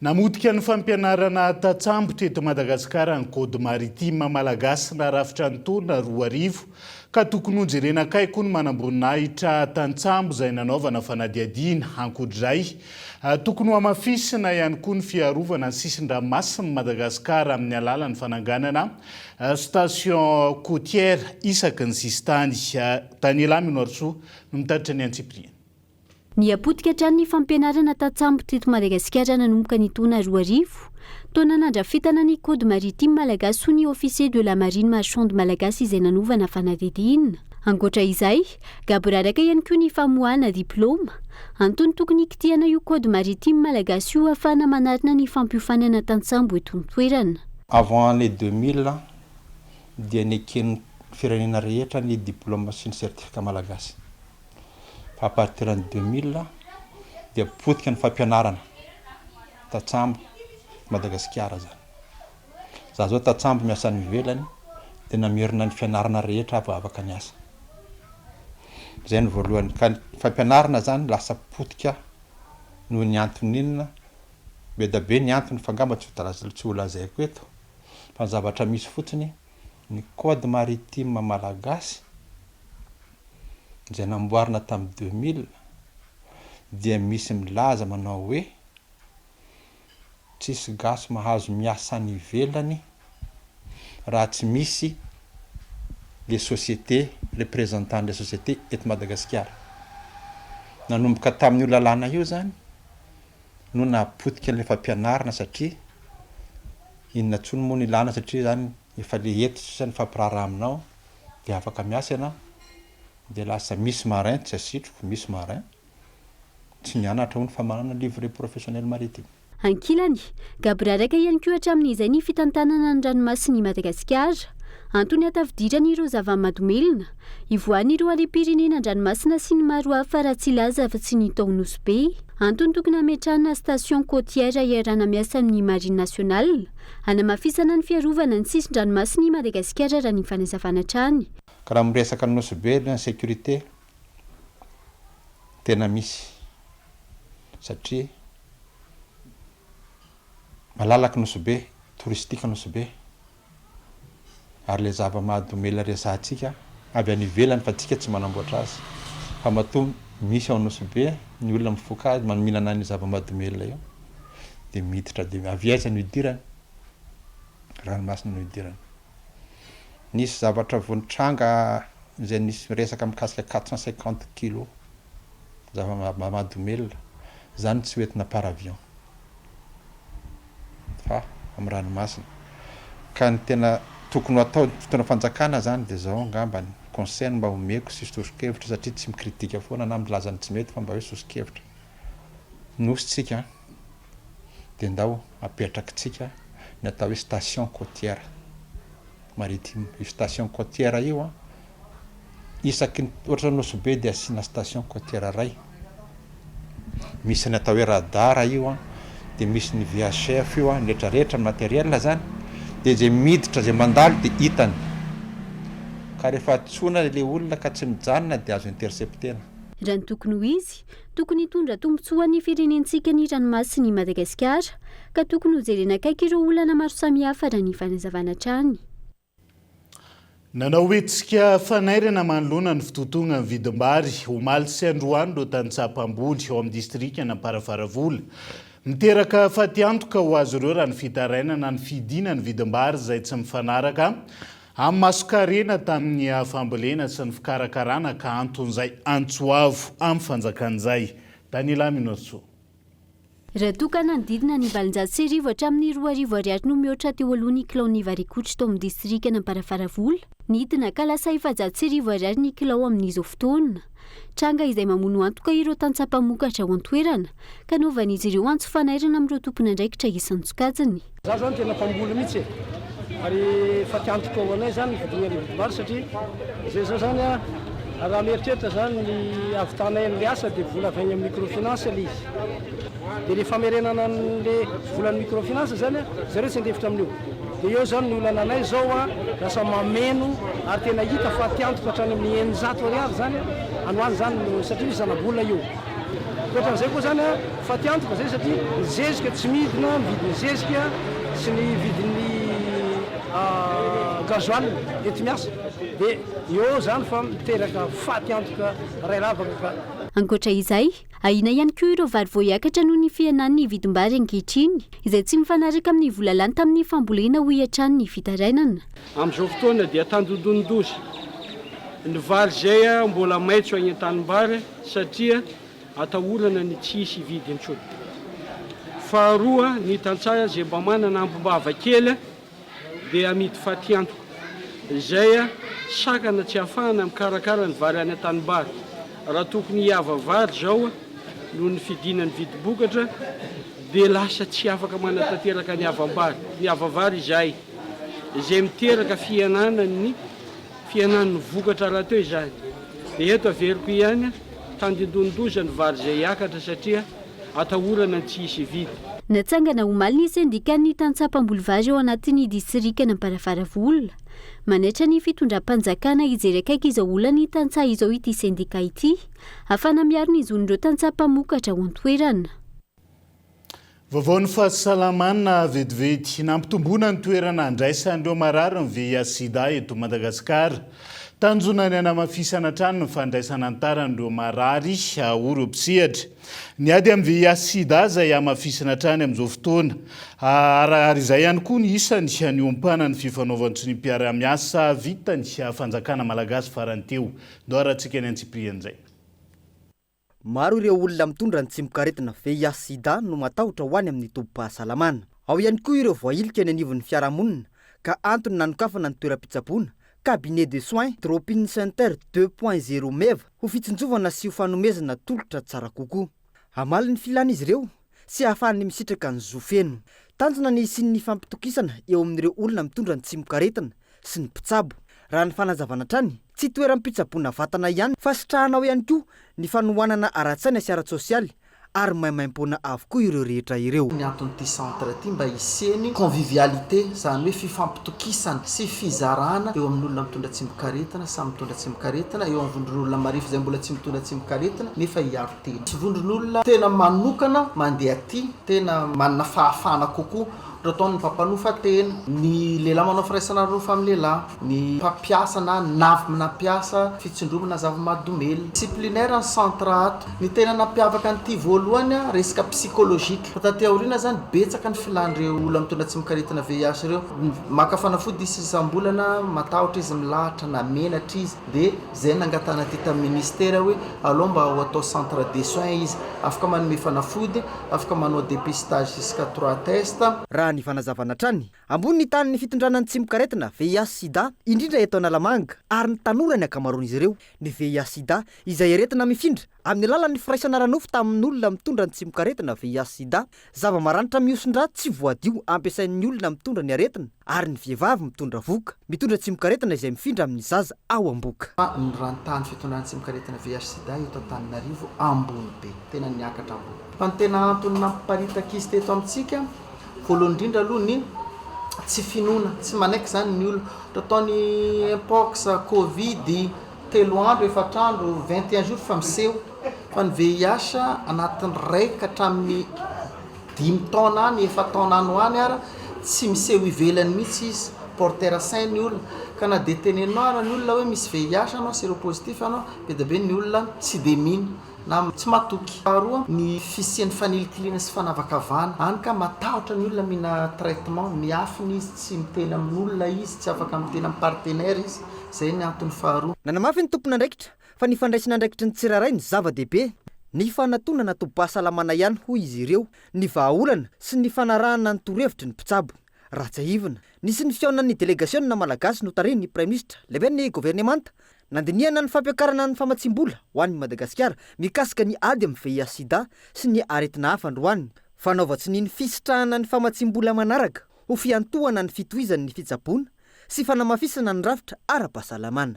Namotika ny fampianarana tatsambotra eto Madagasikara ny kôdy maritima malagasy na rafitra ny taona 2 arivo ka tokony hojerena akaiko ny manamboninahitra tantsambo izay nanaovana fanadiadiana ankodray. Tokony ho amafisina ihany koa ny fiarovana ny sisin-dranomasina Madagasikara amin'ny alalan'ny fananganana station côtière isaky ny sisy tany. Daniela Minorso no mitaritra ny Antsipriana. Ny apotika hatrany ny fampianarana tatsambotra eto Madagasikara nanomboka ny taona 2 arivo. Taona nandrafitana ny kôdy maritime malagasy ho ny officier de la marine marchande malagasy izay nanovana fanadidina. Ankoatra izay, gaboraraka ihany koa ny famoahana diplôma. Antony tokony ikitiana io kôdy maritime malagasy io ahafahana manarina ny fampiofanana tantsambo eto toerana. Avant les 2000 dia nekeny firenena rehetra ny diplôma sy ny certificat malagasy. À partir de 2000 dia potika ny fampianarana tatsambo Madagasikara zany. Za zao tatsambo miasa ny ivelany dia namerina ny fianarana rehetra afaka ny asa. zay ny voalohany ka fampianarana zany lasa potika noho ny antony inona be da be ny antony fangamba tsy ho lazaiko eto fa zavatra misy fotsiny ny code maritime malagasy zay namboarina tamin'ny 2000 dia misy milaza manao hoe tsisy gasy mahazo miasa any ivelany raha tsy misy les sociétés représentants des sociétés eto Madagasikara. Nanomboka tamin'io lalàna io zany no napotika le fampianarana satria inona tsony moa ny ilana satria zany efa le etitra zany fampiraharaha aminao de afaka miasa ianao de lasa misy marin tsy asitroko misy marin tsy nianatra ho ny famanana livre professionnel maritime. Ankilany gabraraka ihany koa hatramin'izay ny fitantanana ny ranomasiny Madagasikara antony atafidirany ireo zava-madomelona ivoany ireo alim-pirenena an-dranomasina sy ny maro hafa raha tsy laza fa tsy ny taonosy be antony tokony hametrahana station côtière iarana miasa amin'ny marine nationale hanamafisana ny fiarovana ny sisin-dranomasiny Madagasikara raha ny fanazavana trany. Karaha miresaka ny nosy be ny sécurité tena misy satria malalaky nosy be touristique nosy be ary le zava-mahadomela resahantsika avy any ivelany fa tsika tsy manamboatra azy fa matoa misy ao nosy be ny olona mifoka azy mihinana ny zava-mahadomela io de miditra de aviaiza no idirany ranomasina no idirany. Nisy zavatra vonitranga zay nisy resaka mikasika 450 kg zava-mahadomela zany tsy hoentina par avion fa amin'ny ranomasina ka ny tena tokony atao fotoana fanjakana zany de zao ngamba ny conseil mba homeko sy sosokevitra satria tsy mikritika foana na milazany tsy mety fa mba hoe sosokevitra nositsika de ndao apetrakitsika ny atao hoe station côtière maritime. Io station côtière io isaky ohatra nosy be de asina station côtière ray misy ny atao hoe radar io de misy ny VHF io ny retraretra matériel zany de zay miditra zay mandalo de hitany ka rehefa tsona le olona ka tsy mijanona de azo interceptena. Raha ny tokony ho izy tokony hitondra tombotsoa ny firenentsika ny ranomasiny Madagasikara ka tokony ho jerena akaiky ireo olana maro samihafa raha ny fanazavana trany. Nanao etsika fanairana manoloana ny fitotoana ny vidim-bary omaly sy androany tany Tsapambony ao amin'ny distrika na Paravaravola miteraka fatiantoka ho azy ireo raha ny fitarainana ny fidina ny vidim-bary zay tsy mifanaraka amin'ny masokarena tamin'ny fambolena sy ny fikarakarana ka anton'izay antsoavo amin'ny fanjakan'izay. Danila Minotso. Raha tokana ny didina ny valonjato sy arivo hatramin'ny 2 ariary no mihoatra teo aloha ny kilao ny varikotry tao amin'ny distrika na Paravaravola nidina ka lasa 700 ariary ny kilao amin'izao fotoana. Tranga izay mamono antoka ireo tany Tsapamokatra ao an-toerana ka novan'izy ireo antso fanairana amin'ireo tompona andraikitra isan-tsokajiny. Za zany tena mpamboly mihitsy ary fatiantoka ao anay zany vidina ny vidim-bary satria zay zao zany raha mieritreritra zany ny avitanay an'le asa de vola avy any amin'ny microfinance le izy de le famerenana an'le volan'ny microfinance zany zareo tsy andefitra amin'io de eo zany ny olana anay zao lasa mameno ary tena hita fatiantoka hatrany amin'ny 900 ariary zany anoany zany satria zanabolona io ohatran'izay koa zany fatiantoka zay satria ny zezika tsy midina mividiny zezika sy ny vidin'ny gazoal ety miasa de eo zany fa miteraka fatiantoka ray lavaka ka. Ankoatra izay ahina ihany koa ireo vary voiakatra noho ny fihenan'ny vidim-bary ankehitriny izay tsy mifanaraka amin'ny vola lany tamin'ny fambolena ho hiatrany ny fitarainana. Amin'izao fotoana dia tandodondozy ny vary zay mbola maitso any an-tanimbary satria atahorana ny tsisy vidy intsony. Faharoa ny tantsaya zay mba manana ambom-bava kely dia amidy fatiantoka izay sakana tsy ahafahana mikarakara ny vary any an-tanimbary. Raha tokony hiava vary zao noho ny fidinany vidim-bokatra dia lasa tsy afaka manatanteraka ny avam-bary. Ny ava-vary izay miteraka fihenanany vokatra raha teo izany. Dia eto averiko ihany tandindondoza ny vary izay hiakatra satria atahorana ny tsisy vidy. natsangana omalina izy andikany tantsapam-boly vary ao anatin'ny distrika namparafaravolona manaitra ny fitondram-panjakana ijery akaiky izao olany tantsaha izao ity sendika ity afana miaro ny zon'ireo tantsapamokatra ho antoerana. Vaovao ny fahasalamana vetivety nampitomboana ny toerana andraisan'ireo marary ny VIH/SIDA eto Madagasikara. Tanjonany anamafisana trano ny fandraisana antaran'ireo marary aoro psihatra. Ny ady amin'ny VIH/SIDA izay amafisana trano amin'izao fotoana. Ary izay ihany koa ny isany haniompana ny fifanaovan'ny ny mpiara-miasa vitany fanjakana malagasy farany teo. Doarantsika ny antsiprian'izay. Maro ireo olona mitondra ny tsimbokaretina VIH/SIDA no matahotra ho any amin'ny tobim-pahasalamana. Ao ihany koa ireo voailika ny anivon'ny fiarahamonina ka antony nanokafana ny toeram-pitsaboana cabinet de soins Drop-in Center 2.0 meva ho fitsinjovana sy ho fanomezana tolotra tsara kokoa. Amaly ny filana izy ireo sy ahafahany misitraka ny zofeno. Tanjona ny sy ny fampitokisana eo amin'ireo olona mitondra ny tsimbokaretina sy ny mpitsabo. Raha ny fanazavana trany tsy toeram-pitsaboana vatana ihany fa sitrahanao ihany koa ny fanohanana ara-tsaina sy ara-tsosialy ary maimaim-poana avokoa ireo rehetra ireo. Ny anton'ity centre ity mba hiseny convivialité zany hoe fifampitokisana sy fizarana eo amin'olona mitondra tsimbokaretina samy mitondra tsimbokaretina eo amin'ny vondron'olona marify izay mbola tsy mitondra tsimbokaretina nefa hiaro tena. Tsy vondron'olona tena manokana mandeha aty tena manana fahafana kokoa ataony mpampanofa tena ny lehilahy manao firaisana rofa amin'ny lehilahy ny mpampiasa na navy nampiasa fitsindromana zava-mahadomely disciplinaire ny centre ato ny tena nampiavaka nyity voalohany resaka psychologique taty aoriana zany betsaka ny filan'ireo olona mitondra tsimbokaretina VIH ireo maka fanafody isam-bolana matahotra izy milahatra na menatra izy de zay nangatana ty tamin'ny ministère hoe alao mba ho atao centre de soins izy afaka manome fanafody afaka manao dépistage jusqu'à 3 tests. Ny fanazavana trany ambony ny tany ny fitondrana ny tsimbokaretina VIH/SIDA indrindra eto Analamanga ary ny tanora ny akamaroan izy ireo. Ny VIH/SIDA izay aretina mifindra amin'ny alalan'ny firaisana ranofo tamin'olona mitondra ny tsimbokaretina VIH/SIDA zava-maranitra miosondra tsy voadio ampiasain'ny olona mitondra ny aretina ary ny vehivavy mitondra voka mitondra tsimbokaretina izay mifindra amin'ny zaza ao amboka. Ny ranontany fitondrana tsimbokaretina VIH/SIDA eto Antananarivo ambony be tena niakatra ambony. Fa ny tena antony namparitaka izy teto amintsika voalohany indrindra aloha ny tsy finoana tsy manaiky zany ny olona ataony mpox covid 3 andro 4 andro 21 jours fa miseho fa ny VIH anatin'ny raika hatramin'ny 5 taona any 4 taona any ho any ara tsy miseho ivelany mihitsy izy porteur sain ny olona ka na de tenenao ara ny olona hoe misy VIH anao séropositif anao be da be ny olona tsy de mino na tsy matoky. Faharoa ny fisian'ny fanilikilina sy fanavakavana any ka matahotra ny olona mina traitement miafiny izy tsy miteny amin'olona izy tsy afaka miteny amin'ny partenaire izy zay ny antony faharoa. Nanamafy ny tompona andraikitra fa ny fandraisana andraikitry ny tsiraray ny zava-dehibe ny fanatonana tobim-pahasalamana ihany hoy izy ireo ny vahaolana sy ny fanarahana ny torohevitry ny mpitsabo. Ratsaivana nisy ny fiaonan'ny délégationna malagasy notarin'ny prime ministre leben'ny gouvernemanta nandiniana ny fampiakarana ny famatsimbola ho an'ny Madagasikara mikasika ny ady amin'ny VIH/SIDA sy ny aretina hafa androany. Fanaovatsy ny fisitrahana ny famatsimbola manaraka ho fiantohana ny fitohizan'ny fitsaboana sy fanamafisana ny rafitra ara-pahasalamana.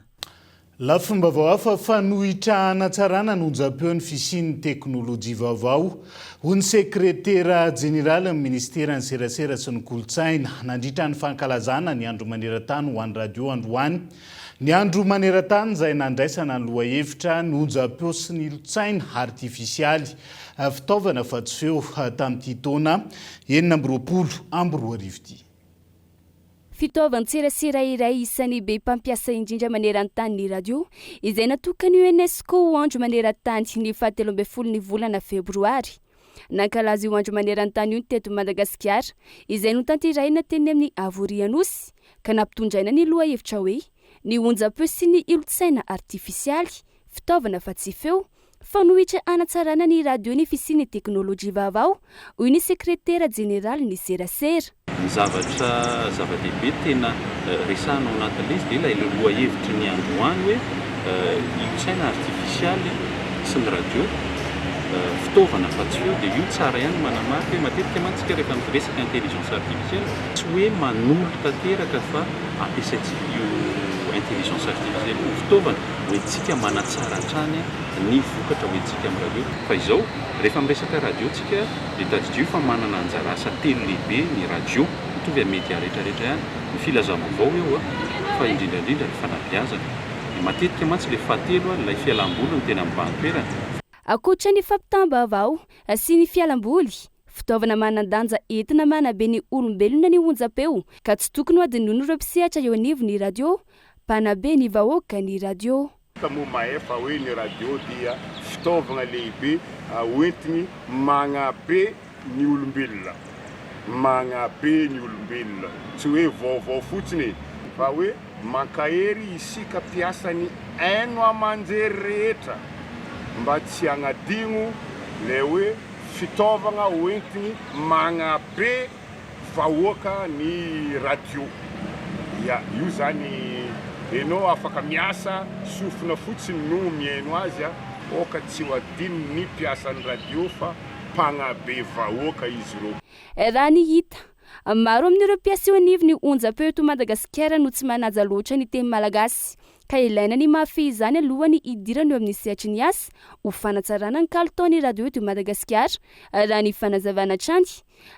Lafomba hafa fanohitrahana tsarana no onjam-peon'ny fisian'ny teknôlôjia vaovao ho ny sekretera jeneraly amin'ny ministera ny serasera sy ny kolotsaina nandritra ny fankalazana ny andro maneran-tany ho an'ny radio androany. Ny andro maneran-tany izay nandraisana ny lohahevitra ny onjam-peo sy ny lotsaina artifisialy fitaovana fa-tsy feo tamin'ity taona 2020. Fitaovan-tserasera iray isan'ny be mpampiasa indrindra maneran-tany ny radio izay natokany UNESCO ho andro maneran-tany ny 17 ny volana febroary. Nankalaza io andro maneran-tany io teto Madagasikara izay notanteraina teny amin'ny Avorianosy ka nampitondraina ny lohahevitra hoe ny onjam-peo sy ny ilotsaina artifisialy fitaovana fa-tsy feo fanohitra anatsarana ny radio ny fisian'ny teknôlôjia vaovao hoy ny sekretera jeneraly ny serasera. Ny zavatra zava-dehibe tena resahanao anatin'izy dia ilay lohahevitry ny androany hoe ilotsaina artifisialy sy ny radio fitaovana fa-tsy feo dia io tsara ihany manamarika hoe matetika mantsika rehefa miresaka intelligence artificielle tsy hoe manolo tanteraka fa ampiasaitsika io intelligence artificielle io fitaovana hoentsika manatsara trany ny vokatra hoentsika amin'ny radio fa izao rehefa miresaka radio tsika dia tadidio fa manana anjara asa telo lehibe ny radio mitovy amin'ny média rehetrarehetra ihany ny filazam-baovao eo fa indrindrandrindra ny fanabeazana matetika mantsy le fahatelo ilay fialamboly ny tena mibahan-toerana. Akoatra ny fampitam-baovao sy ny fialamboly, fitaovana manan-danja entina manabe ny olombelona ny onjam-peo ka tsy tokony adinono ireo mpisehatra eo anivony ny radio, mpanabe ny vahoaka ny radio. Moa mahay fa hoe ny radio dia fitaovana lehibe hoentiny magnabe ny olombelona, magnabe ny olombelona, tsy hoe vaovao fotsiny fa hoe mankahery isika mpiasany haino aman-jery rehetra mba tsy hagnadigno le hoe fitaovana hoentiny magnabe vahoaka ny radio. Io zany enao afaka miasa sofina fotsiny no miaino azy oka tsy ho adino ny mpiasan'ny radio fa mpagnabe vahoaka izy ireo. Raha ny hita maro amin'ireo mpiasa eo anivony onjam-peo eto Madagasikara no tsy manaja loatra ny teny malagasy ka ilaina ny mafy izany alohany hidirana eo amin'ny sehatry ny asa ho fanatsarana ny kalitaon'ny radio eto Madagasikara raha ny fanazavana trany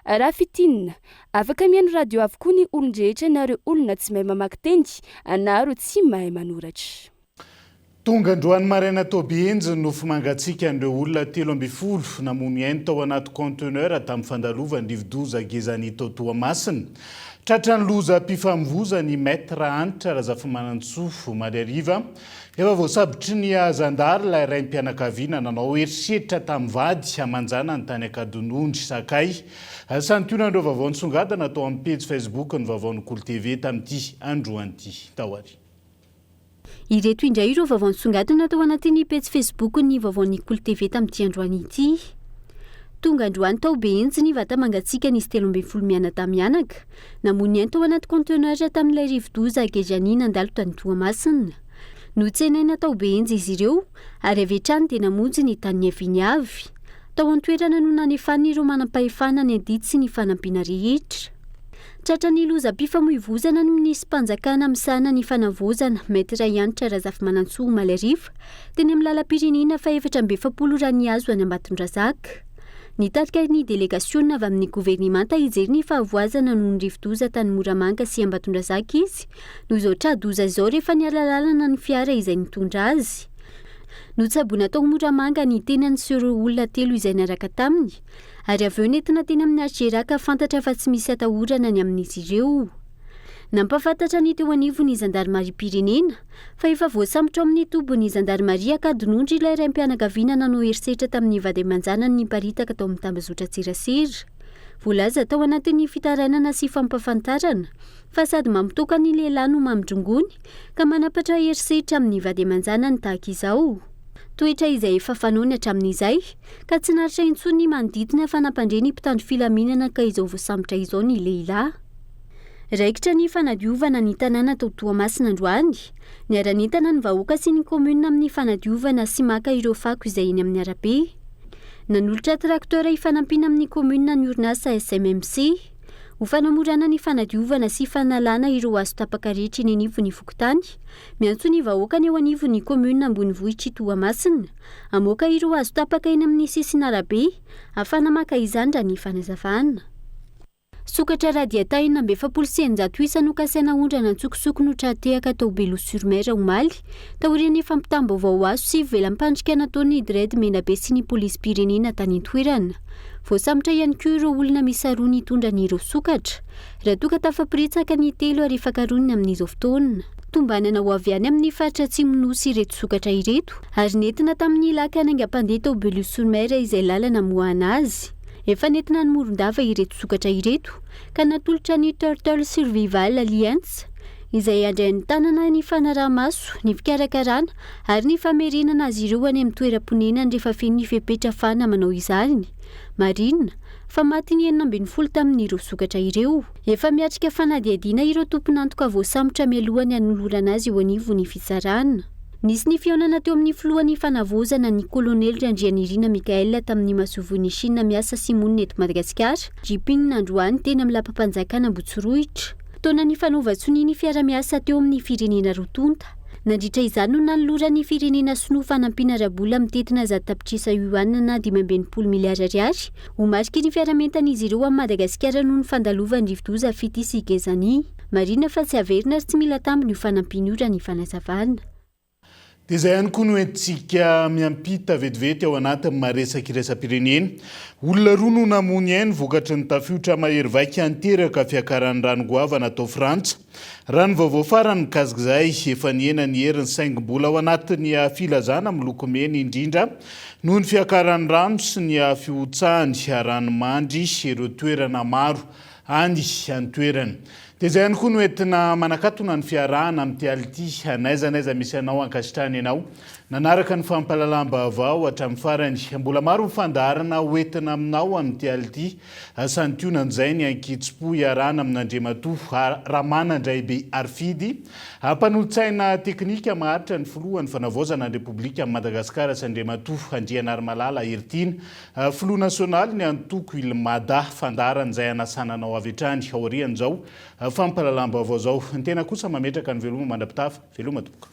raha fitinina afaka mihaino radio avokoa ny olon-drehetra na ireo olona tsy mahay mamaky teny na ireo tsy mahay manoratra. Tonga androany maraina Tobenjy nofo mangatsika an'ireo olona 13 namono haino tao anaty conteneur tamin'ny fandalovany rivodoza gezany Totoamasina. Tratrany loza mpifamovoza ny maître antitra Razafimanantsofo Mariariva. Efa voasabotry ny zandary ilay raim-pianakaviana nanao eritreritra tamin'ny vady hamanjana ny tany Akadonondry Sakay. Santionandreo vaovao nisongadina atao amin'ny page Facebook ny vaovao Kolo TV tamin'ity androan'ity tahoary. Ireto indray ireo vaovao nisongadina tao anatin'ny page Facebook ny vaovao Kolo TV tamin'ity androany ity. Tonga androany tao Benjy ny vata mangatsika nisy 13 mianaka namono haino tao anaty conteneur tamin'ilay rivodoza Gezany nandalo tany Toamasina. Notsenaina tao Benjy izy ireo ary avy hatrany dia namonjy ny tany Aviniavy. Tao an-toerana no nanefany ireo manam-pahefana ny andidy sy ny fanampiana rehetra. Tratran'ny loza mpifamoivoizana no nisy mpanjakana misana ny fanavozana Maître Antitra Razafimanantsofo Mariariva teny amin'ny lalam-pirenena fa 420 raha niazo any Ambatondrazaka. Nitarika ny délégation avy amin'ny gouvernemanta hijery ny fahavoazana noho ny rivodoza tany Moramanga sy Ambatondrazaka izy no izao tradoza izao rehefa nialalalana ny fiara izay nitondra azy. Notsaboina tao Moramanga ny tenany sy ireo olona 3 izay niaraka taminy ary avy eo nentina teny amin'ny Ageraka fantatra fa tsy misy atahorana ny amin'izy ireo. Nampafantatra ny teo anivony Zandarmaria-pirenena fa efa voasambotra amin'ny tobony Zandarmaria Akadonondry ilay raim-pianakaviana nanao erisetra tamin'ny vady aman-janany ny paritaka tao amin'ny tambazotra Tsirasera. Voalaza tao anatin'ny fitarainana sy fampafantarana fa sady mampitoka ny lehilahy no mamindrongony ka manapatra erisetra amin'ny vady aman-janany tahaka izao. Toetra izay efa fanaony hatramin'izay ka tsy naritra intsony ny manodidina fa nampandre ny mpitandro filaminana ka izao voasambotra izao ny lehilahy. Raikitra ny fanadiovana ny tanàna tao Toamasina androany, niara-nentana ny vahoaka sy ny komuna amin'ny fanadiovana sy maka ireo fako izay eny amin'ny arabe. Nanolotra traktora hifanampiana amin'ny komuna ny orinasa SMMC, ho fanamorana ny fanadiovana sy fanalana ireo azo tapaka rehetra eny anivony Fokotany, miantso ny vahoaka ny eo anivony komuna Ambonivohitra Toamasina, amoaka ireo azo tapaka eny amin'ny sisiny arabe, ahafana maka izany raha ny fanazavana. Sokatra radiataina mbe 700 isa no kasaina ondrana ntsokosoko no tratehaka tao Beloha-sur-Mer omaly taorian'ny fampitam-baovao azo sy velam-pandrika nataon'ny Dred Menabe sy ny polisy-pirenena tany an-toerana. Voasambotra ihany koa ireo olona misaroa nitondra n'ireo sokatra raha toka tafampiritsaka ny 3 ary fankaronina amin'izao fotoana. Tombanana ho avy any amin'ny faritra atsimo nosy ireto sokatra ireto ary nentina tamin'ny laka anaingam-pandeha tao Beloha-sur-Mer izay lalana moahana azy. Efa nentina ny morondava ireto sokatra ireto ka natolotra ny Turtle Survival Alliance izay andray ny tanana ny fanaraha-maso, ny fikarakarana ary ny famerenana azy ireo any amin'ny toeram-ponenany rehefa feno ny fepetra fana manao izany. Marina fa maty ny 40 tamin'ireo sokatra ireo. Efa miatrika fanadiadiana ireo tompon'antoka voasambotra mialohany hanolorana azy eo anivony fitsarana. Nisy ny fionana teo amin'ny filohan'ny fanavozana ny kolonely Randrianirina Mikael tamin'ny masovony Chine miasa sy monina eto Madagasikara, Jiping nandroany teny amin'ny lampam-panjakana Botsiroitra. taona ny fanaovan-tsony ny fiara-miasa teo amin'ny firenena rotonta nandritra izany no nanoloran'ny firenena sinoa fanampina rabola mitetina zatapitrisa yuan 520 miliara ariary ho mariky ny fiaramentana izy ireo amin'ny Madagasikara noho ny fandalovan'ny rivodoza fity sy gezany. Marina fa tsy averina ary tsy mila tambiny io fanampiny io raha ny fanazavana. Dia izay ihany koa no entsika miampita vetivety ao anatin'ny maresaky iraisam-pirenena. Olona roa no namony ainy vokatry ny tafiotra mahery vaika anteraka fiakaran'ny ranogoavana atao Frantsa. Rano vaovao farany mikasika izay efa niena ny herin'ny saingom-bola ao anatin'ny filazana miloko mena indrindra noho ny fiakaran'ny rano sy ny fiotsahany ranomandry ireo toerana maro any toerany. Dia izay ihany koa no entina manakatona ny fiarahana amin'ity ality n'aiza misy anao ankasitrany ianao. Nanaraka ny fampalalam-baovao hatramin'ny farany mbola maro mifandarana hoentina aminao amin'ity ality santionan'izay ny ankitso-po iarahana amin'Andriamatoa Ramanandray Arfidy mpanolotsaina teknika maharitra ny filohan'ny fanavaozana ny Repoblika Madagasikara sy Andriamatoa Andrianarimalala Ertina filoha nasionaly ny antoko Ilmada fandaran'izay anasananao avy hatrany aorian'izao fampalalam-baovao zao. Ny tena kosa mametraka ny veloma mandra-pitafa veloma tokoka.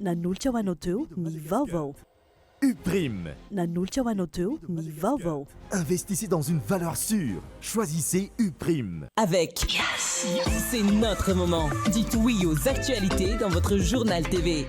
Nanolotra ho anao teo ny vaovao. Uprime. Nanolotra ho anao teo ny vaovao. Investissez dans une valeur sûre. Choisissez Uprime. Avec c'est notre moment. Dites oui aux actualités dans votre journal TV.